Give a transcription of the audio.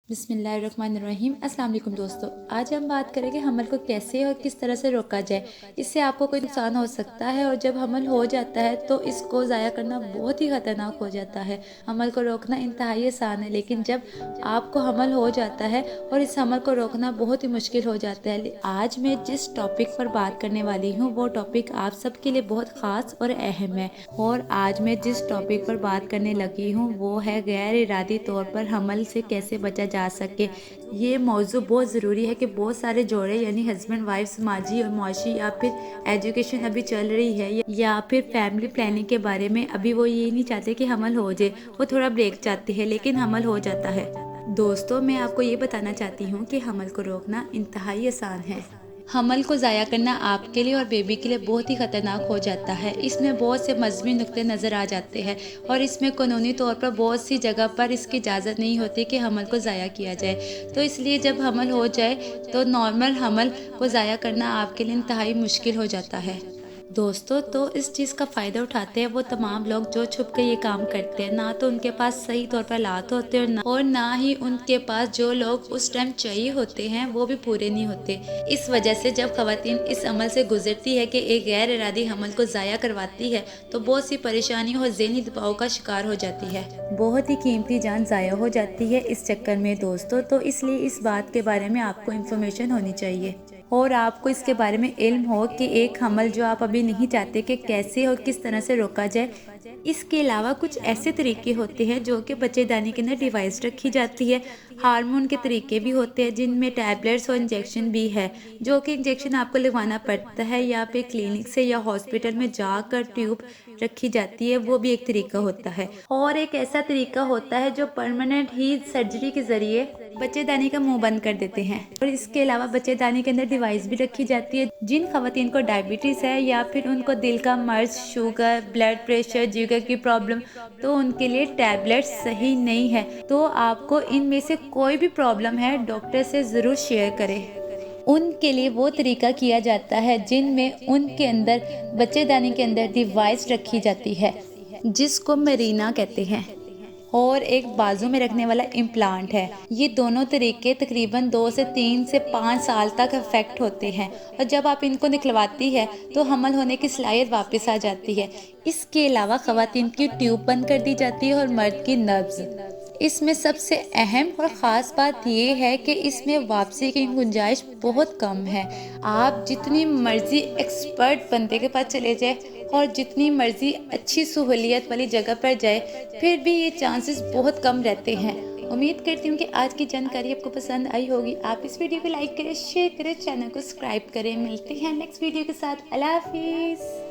बिस्मिल्लाहिर्रहमानिर्रहीम। अस्सलाम वालेकुम दोस्तों, आज हम बात करेंगे हमल को कैसे और किस तरह से रोका जाए। इससे आपको कोई नुकसान हो सकता है और जब हमल हो जाता है तो इसको ज़ाया करना बहुत ही ख़तरनाक हो जाता है। हमल को रोकना इंतहाई आसान है, लेकिन जब आपको हमल हो जाता है और इस हमल को रोकना बहुत ही मुश्किल हो जाता है। आज मैं जिस टॉपिक पर बात करने वाली हूँ वो टॉपिक आप सबके लिए बहुत ख़ास और अहम है। और आज मैं जिस टॉपिक पर बात करने लगी हूँ वो है गैर इरादी तौर पर हमल से कैसे बचा जा सके। ये मौजू बहुत ज़रूरी है कि बहुत सारे जोड़े यानी हस्बैंड वाइफ समाजी और मुआशी या फिर एजुकेशन अभी चल रही है या फिर फैमिली प्लानिंग के बारे में अभी वो ये नहीं चाहते कि हमल हो जाए, वो थोड़ा ब्रेक चाहते हैं लेकिन हमल हो जाता है। दोस्तों, मैं आपको ये बताना चाहती हूँ कि हमल को रोकना इंतहाई आसान है। हमल को ज़ाया करना आपके लिए और बेबी के लिए बहुत ही ख़तरनाक हो जाता है। इसमें बहुत से मजहबी नुक्ते नज़र आ जाते हैं और इसमें कानूनी तौर पर बहुत सी जगह पर इसकी इजाज़त नहीं होती कि हमल को ज़ाया किया जाए। तो इसलिए जब हमल हो जाए तो नॉर्मल हमल को ज़ाया करना आपके लिए इंतहाई मुश्किल हो जाता है। दोस्तों, तो इस चीज़ का फ़ायदा उठाते हैं वो तमाम लोग जो छुप के ये काम करते हैं। ना तो उनके पास सही तौर पर हालात होते हैं और ना ही उनके पास जो लोग उस टाइम चाहिए होते हैं वो भी पूरे नहीं होते। इस वजह से जब ख़वातीन इस अमल से गुजरती है कि एक गैर इरादी हमल को ज़ाया करवाती है तो बहुत सी परेशानियों और ज़हनी दबाव का शिकार हो जाती है। बहुत ही कीमती जान ज़ाया हो जाती है इस चक्कर में दोस्तों। तो इसलिए इस बात के बारे में आपको इन्फॉर्मेशन होनी चाहिए और आपको इसके बारे में इल्म हो कि एक हमल जो आप अभी नहीं चाहते कि कैसे और किस तरह से रोका जाए। इसके अलावा कुछ ऐसे तरीके होते हैं जो कि बच्चेदानी के अंदर डिवाइस रखी जाती है। हार्मोन के तरीके भी होते हैं जिनमें टैबलेट्स और इंजेक्शन भी है, जो कि इंजेक्शन आपको लगवाना पड़ता है या फिर क्लिनिक से या हॉस्पिटल में जाकर ट्यूब रखी जाती है, वो भी एक तरीका होता है। और एक ऐसा तरीका होता है जो परमानेंट ही सर्जरी के जरिए बच्चेदानी का मुंह बंद कर देते हैं। और इसके अलावा बच्चेदानी के अंदर डिवाइस भी रखी जाती है। जिन खवातीन को डायबिटीज़ है या फिर उनको दिल का मर्ज, शुगर, ब्लड प्रेशर, जिगर की प्रॉब्लम, तो उनके लिए टैबलेट सही नहीं है। तो आपको इनमें से कोई भी प्रॉब्लम है डॉक्टर से ज़रूर शेयर करें। उनके लिए वो तरीका किया जाता है जिनमें उनके अंदर बच्चेदानी के अंदर डिवाइस रखी जाती है जिसको मरीना कहते हैं, और एक बाजू में रखने वाला इम्प्लांट है। ये दोनों तरीके तकरीबन 2 से 3 से 5 साल तक इफेक्ट होते हैं और जब आप इनको निकलवाती है तो हमल होने की सलाहियत वापस आ जाती है। इसके अलावा खवातीन की ट्यूब बंद कर दी जाती है और मर्द की नब्ज। इसमें सबसे अहम और ख़ास बात ये है कि इसमें वापसी की गुंजाइश बहुत कम है। आप जितनी मर्ज़ी एक्सपर्ट बंदे के पास चले जाए और जितनी मर्ज़ी अच्छी सहूलियत वाली जगह पर जाए, फिर भी ये चांसेस बहुत कम रहते हैं। उम्मीद करती हूँ कि आज की जानकारी आपको पसंद आई होगी। आप इस वीडियो को लाइक करें, शेयर करें, चैनल को सब्सक्राइब करें। मिलते हैं नेक्स्ट वीडियो के साथ। अल्लाह हाफिज़।